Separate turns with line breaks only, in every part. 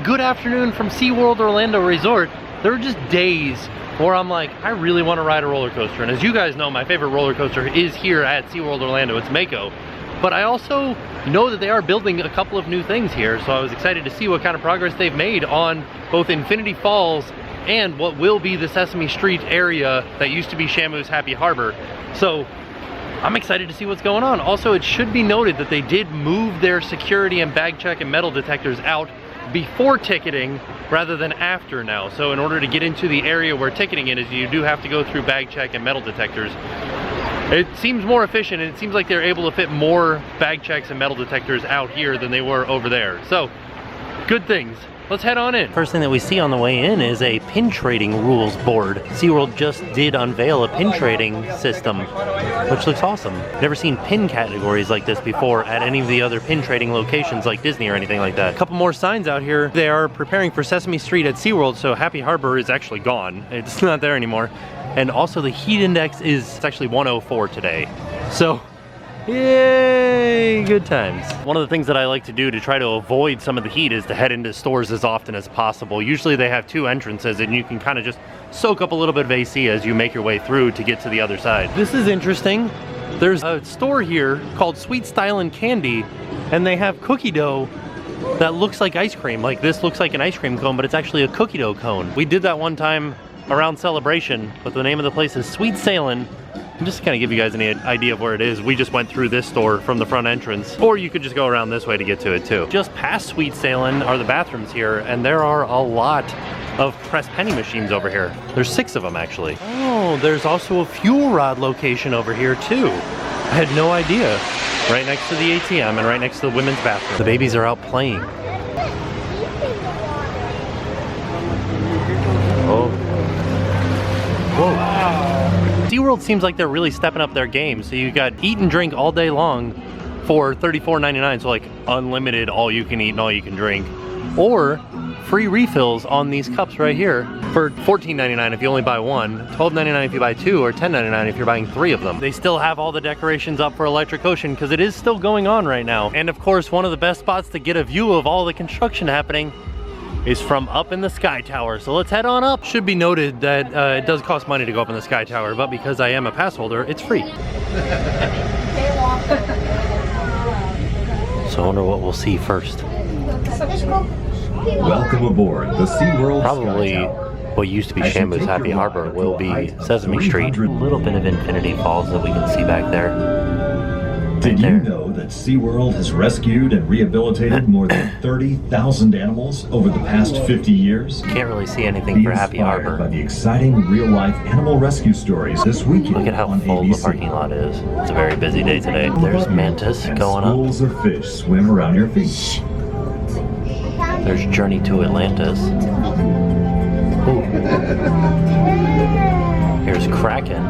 good afternoon from Seaworld Orlando Resort. There are just days where I'm like, I really want to ride a roller coaster. And as you guys know, my favorite roller coaster is here at Seaworld Orlando. It's Mako. But I also know that they are building a couple of new things here. So I was excited to see what kind of progress they've made on both Infinity Falls and what will be the Sesame Street area that used to be Shamu's Happy Harbor. So I'm excited to see what's going on. Also, it should be noted that they did move their security and bag check and metal detectors out before ticketing rather than after now. So in order to get into the area where ticketing is, you do have to go through bag check and metal detectors. It seems more efficient, and it seems like they're able to fit more bag checks and metal detectors out here than they were over there. So good things. Let's head on in. First thing that we see on the way in is a pin trading rules board. SeaWorld just did unveil a pin trading system, which looks awesome. Never seen pin categories like this before at any of the other pin trading locations like Disney or anything like that. A couple more signs out here. They are preparing for Sesame Street at SeaWorld, so Happy Harbor is actually gone. It's not there anymore. And also the heat index is actually 104 today. So, yay, good times. One of the things that I like to do to try to avoid some of the heat is to head into stores as often as possible. Usually they have two entrances and you can kind of just soak up a little bit of AC as you make your way through to get to the other side. This is interesting. There's a store here called Sweet Stylin' Candy, and they have cookie dough that looks like ice cream. Like this looks like an ice cream cone, but it's actually a cookie dough cone. We did that one time around Celebration, but the name of the place is Sweet Sailin'. And just to kind of give you guys an idea of where it is, we just went through this store from the front entrance, or you could just go around this way to get to it too. Just past Sweet Sailin' are the bathrooms here, and there are a lot of press penny machines over here. There's 6 of them actually. Oh, there's also a fuel rod location over here too. I had no idea. Right next to the ATM and right next to the women's bathroom. The babies are out playing. Oh. Whoa. Wow. SeaWorld seems like they're really stepping up their game. So you got eat and drink all day long for $34.99. So like unlimited all you can eat and all you can drink. Or free refills on these cups right here for $14.99 if you only buy one, $12.99 if you buy 2, or $10.99 if you're buying 3 of them. They still have all the decorations up for Electric Ocean because it is still going on right now. And of course, one of the best spots to get a view of all the construction happening is from up in the Skytower. So let's head on up. Should be noted that it does cost money to go up in the Skytower, but because I am a pass holder, it's free. So I wonder what we'll see first.
Welcome aboard the SeaWorld
Probably
Skytower.
what used to be Shamu's Happy Harbor will be Sesame Street. A little bit of Infinity Falls that we can see back there.
Did you know that SeaWorld has rescued and rehabilitated more than 30,000 animals over the past 50 years?
Can't really see anything for Happy Harbor.
By the exciting real-life animal rescue stories this weekend.
Look at how full the parking lot is. It's a very busy day today. There's mantas going up.
Schools of fish swim around your feet.
There's Journey to Atlantis. Ooh. Here's Kraken,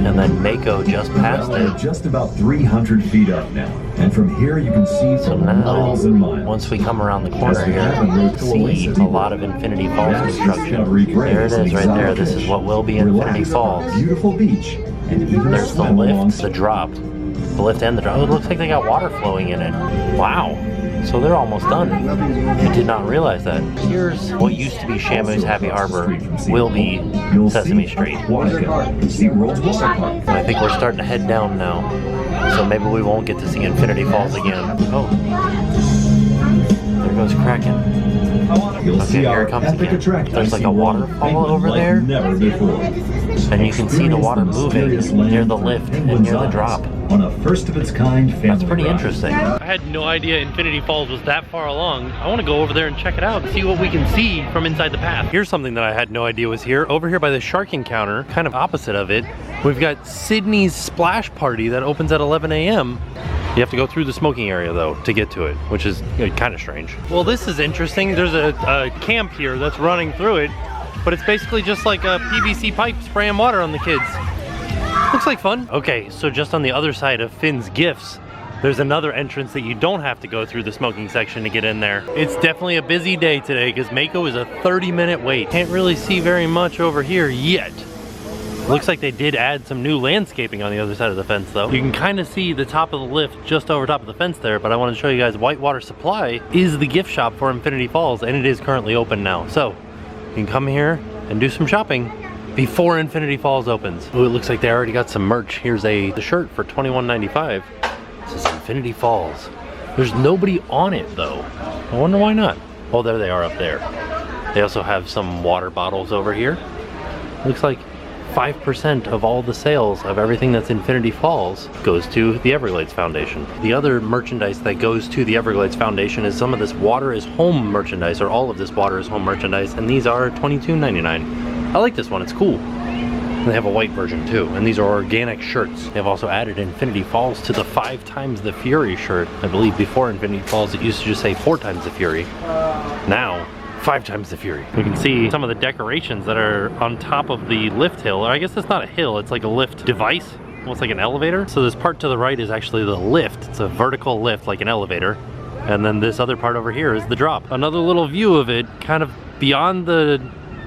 and then Mako just past
We're
it.
just about 300 feet up now, and from here you can see
So
for
now,
miles and miles.
once we come around the corner here, see a lot of Infinity Falls construction. There it is right there. This is what will be Infinity Falls.
Beautiful beach, and even
There's the lift, the drop. The lift and the drop. It looks like they got water flowing in it. Wow. So they're almost done. I did not realize that. Here's what used to be Shamu's Happy Harbor will be Sesame Street.
SeaWorld's water park.
I think we're starting to head down now. So maybe we won't get to see Infinity Falls again. Oh. There goes Kraken. Okay, here it comes again. There's like a waterfall over there.
Never before.
And you can see the water moving near the lift and near the drop.
On a first-of-its-kind family
That's pretty
ride.
interesting. I had no idea Infinity Falls was that far along. I want to go over there and check it out and see what we can see from inside the path. Here's something that I had no idea was here. Over here by the shark encounter, kind of opposite of it, we've got Sydney's Splash Party that opens at 11 a.m. You have to go through the smoking area though to get to it, which is kind of strange. Well, this is interesting. There's a camp here that's running through it, but it's basically just like a PVC pipe spraying water on the kids. Looks like fun. Okay, so just on the other side of Finn's Gifts, there's another entrance that you don't have to go through the smoking section to get in there. It's definitely a busy day today because Mako is a 30-minute wait. Can't really see very much over here yet. Looks like they did add some new landscaping on the other side of the fence though. You can kind of see the top of the lift just over top of the fence there, but I want to show you guys Whitewater Supply is the gift shop for Infinity Falls, and it is currently open now. So you can come here and do some shopping before Infinity Falls opens. Oh, it looks like they already got some merch. Here's the shirt for $21.95. This is Infinity Falls. There's nobody on it though. I wonder why not. Oh, there they are up there. They also have some water bottles over here. Looks like 5% of all the sales of everything that's Infinity Falls goes to the Everglades Foundation. The other merchandise that goes to the Everglades Foundation is some of this Water is Home merchandise, or all of this Water is Home merchandise, and these are $22.99. I like this one, it's cool. They have a white version too, and these are organic shirts. They've also added Infinity Falls to the 5 times the Fury shirt. I believe before Infinity Falls it used to just say 4 times the Fury. Now, 5 times the Fury. You can see some of the decorations that are on top of the lift hill. Or I guess it's not a hill, it's like a lift device, almost like an elevator. So this part to the right is actually the lift. It's a vertical lift like an elevator. And then this other part over here is the drop. Another little view of it, kind of beyond the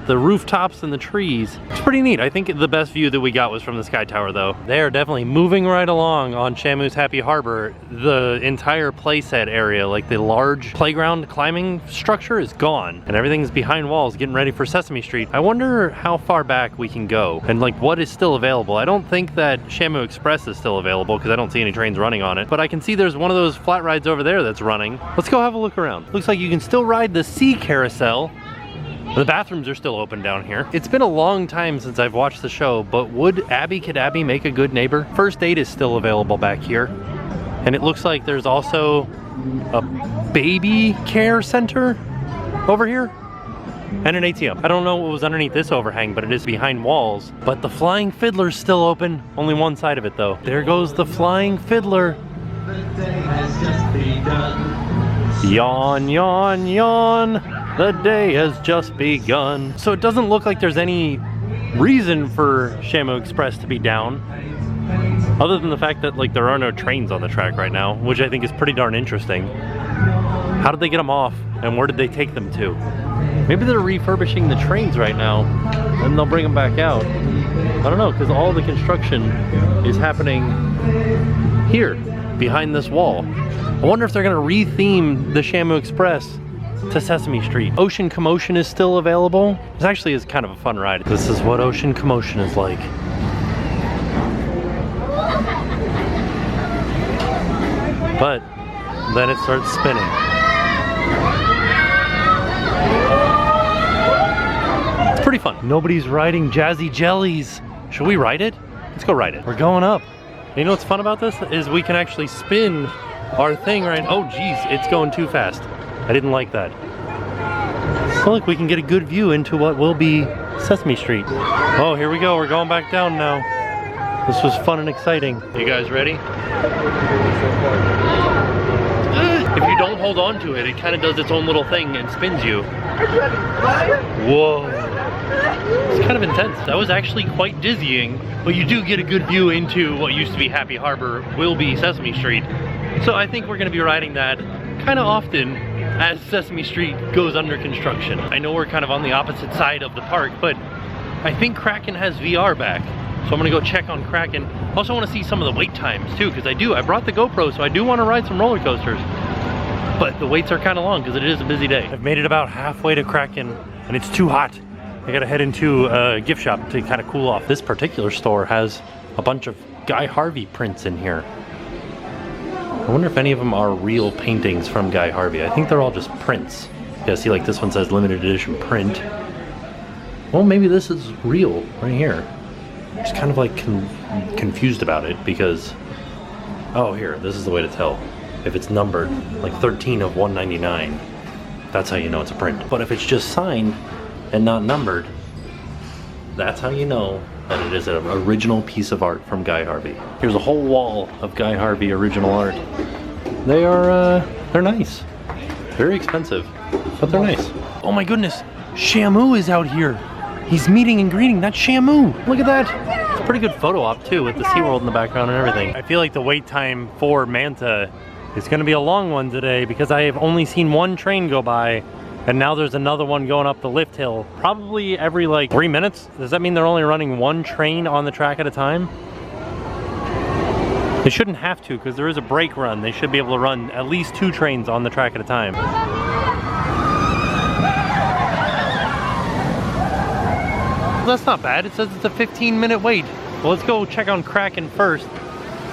rooftops and the trees. It's pretty neat. I think the best view that we got was from the Skytower though. They are definitely moving right along on Shamu's Happy Harbor. The entire playset area, like the large playground climbing structure, is gone and everything's behind walls getting ready for Sesame Street. I wonder how far back we can go and like what is still available. I don't think that Shamu Express is still available because I don't see any trains running on it, but I can see there's one of those flat rides over there that's running. Let's go have a look around. Looks like you can still ride the sea carousel. The bathrooms are still open down here. It's been a long time since I've watched the show, but would Abby Could Abby make a good neighbor? First aid is still available back here. And it looks like there's also a baby care center over here and an ATM. I don't know what was underneath this overhang, but it is behind walls. But the Flying Fiddler's still open. Only one side of it though. There goes the Flying Fiddler.
The day has just begun.
Yawn, yawn, yawn. The day has just begun. So it doesn't look like there's any reason for Shamu Express to be down, other than the fact that like there are no trains on the track right now, which I think is pretty darn interesting. How did they get them off and where did they take them to? Maybe they're refurbishing the trains right now and they'll bring them back out. I don't know, because all the construction is happening here behind this wall. I wonder if they're gonna re-theme the Shamu Express to Sesame Street. Ocean Commotion is still available. This actually is kind of a fun ride. This is what Ocean Commotion is like. But then it starts spinning. It's pretty fun. Nobody's riding Jazzy Jellies. Should we ride it? Let's go ride it. We're going up. And you know what's fun about this is we can actually spin our thing right. Oh geez, it's going too fast. I didn't like that. So look, we can get a good view into what will be Sesame Street. Oh, here we go. We're going back down now. This was fun and exciting. You guys ready? If you don't hold on to it, it kind of does its own little thing and spins you. Whoa. It's kind of intense. That was actually quite dizzying, but you do get a good view into what used to be Happy Harbor, will be Sesame Street. So I think we're going to be riding that kind of often as Sesame Street goes under construction. I know we're kind of on the opposite side of the park, but I think Kraken has VR back. So I'm gonna go check on Kraken. Also want to see some of the wait times too, because I brought the GoPro, so I do want to ride some roller coasters. But the waits are kind of long because it is a busy day. I've made it about halfway to Kraken and it's too hot. I gotta head into a gift shop to kind of cool off. This particular store has a bunch of Guy Harvey prints in here. I wonder if any of them are real paintings from Guy Harvey. I think they're all just prints. Yeah, see, like this one says limited edition print. Well, maybe this is real right here. I'm just kind of like confused about it because, oh, here, this is the way to tell. If it's numbered, like 13 of 199, that's how you know it's a print. But if it's just signed and not numbered, that's how you know that it is an original piece of art from Guy Harvey. Here's a whole wall of Guy Harvey original art. They're nice. Very expensive, but they're nice. Oh my goodness, Shamu is out here. He's meeting and greeting. That's Shamu. Look at that. It's a pretty good photo op too with the Seaworld in the background and everything. I feel like the wait time for Manta is gonna be a long one today because I have only seen one train go by And now there's another one going up the lift hill, probably every like 3 minutes. Does that mean they're only running one train on the track at a time? They shouldn't have to, because there is a brake run. They should be able to run at least 2 trains on the track at a time. That's not bad. It says it's a 15-minute wait. Well, let's go check on Kraken first.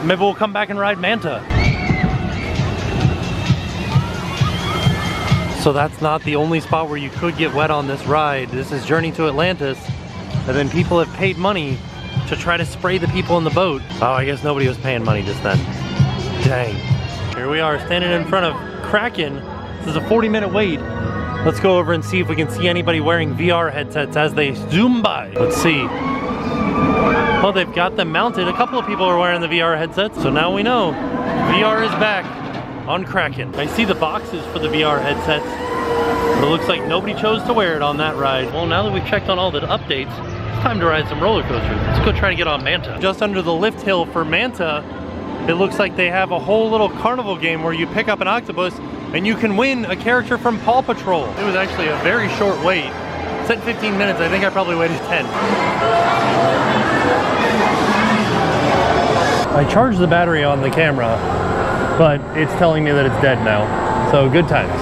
Maybe we'll come back and ride Manta. So that's not the only spot where you could get wet on this ride. This is Journey to Atlantis, and then people have paid money to try to spray the people in the boat. Oh, I guess nobody was paying money just then. Dang. Here we are standing in front of Kraken. This is a 40-minute wait. Let's go over and see if we can see anybody wearing VR headsets as they zoom by. Let's see. Oh, they've got them mounted. A couple of people are wearing the VR headsets, so now we know VR is back on Kraken. I see the boxes for the VR headsets, but it looks like nobody chose to wear it on that ride. Well, now that we've checked on all the updates, it's time to ride some roller coasters. Let's go try to get on Manta. Just under the lift hill for Manta, it looks like they have a whole little carnival game where you pick up an octopus and you can win a character from Paw Patrol. It was actually a very short wait. It said 15 minutes, I think I probably waited 10. I charged the battery on the camera, but it's telling me that it's dead now. So good times.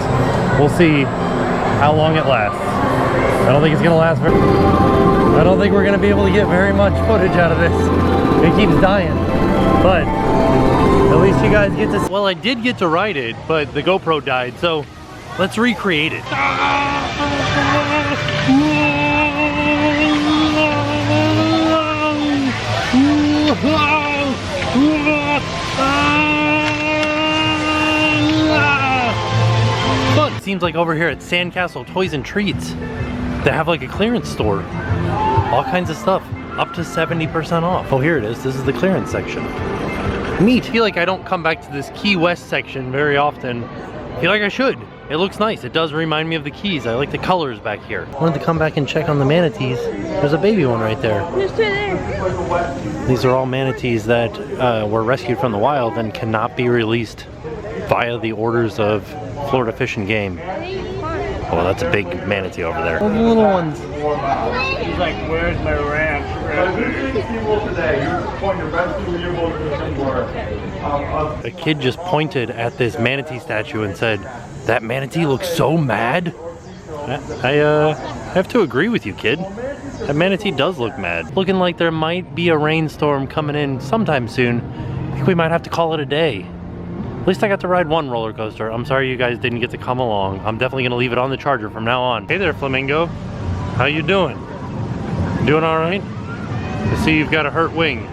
We'll see how long it lasts. I don't think it's gonna last very... I don't think we're gonna be able to get very much footage out of this. It keeps dying. But at least you guys get to... Well, I did get to ride it, but the GoPro died, so let's recreate it. But it seems like over here at Sandcastle Toys and Treats, they have like a clearance store. All kinds of stuff, up to 70% off. Oh, here it is. This is the clearance section. Neat. I feel like I don't come back to this Key West section very often. I feel like I should. It looks nice. It does remind me of the Keys. I like the colors back here. I wanted to come back and check on the manatees. There's a baby one right there.
There's 2 there.
These are all manatees that were rescued from the wild and cannot be released via the orders of Florida Fish and Game. Oh, that's a big manatee over there. All the little ones.
He's like, where's my ranch?
A kid just pointed at this manatee statue and said, "That manatee looks so mad." I have to agree with you, kid. That manatee does look mad. Looking like there might be a rainstorm coming in sometime soon. I think we might have to call it a day. At least I got to ride one roller coaster. I'm sorry you guys didn't get to come along. I'm definitely gonna leave it on the charger from now on. Hey there, Flamingo. How you doing? Doing all right? I see you've got a hurt wing.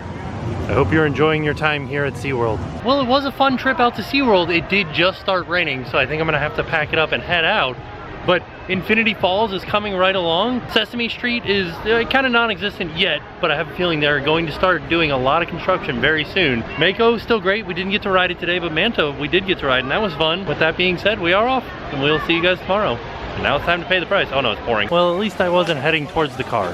I hope you're enjoying your time here at SeaWorld. Well, it was a fun trip out to SeaWorld. It did just start raining, so I think I'm gonna have to pack it up and head out. But Infinity Falls is coming right along. Sesame Street is kind of non-existent yet, but I have a feeling they're going to start doing a lot of construction very soon. Mako, still great. We didn't get to ride it today, but Manta, we did get to ride, and that was fun. With that being said, we are off, and we'll see you guys tomorrow. And now it's time to pay the price. Oh no, it's pouring. Well, at least I wasn't heading towards the car.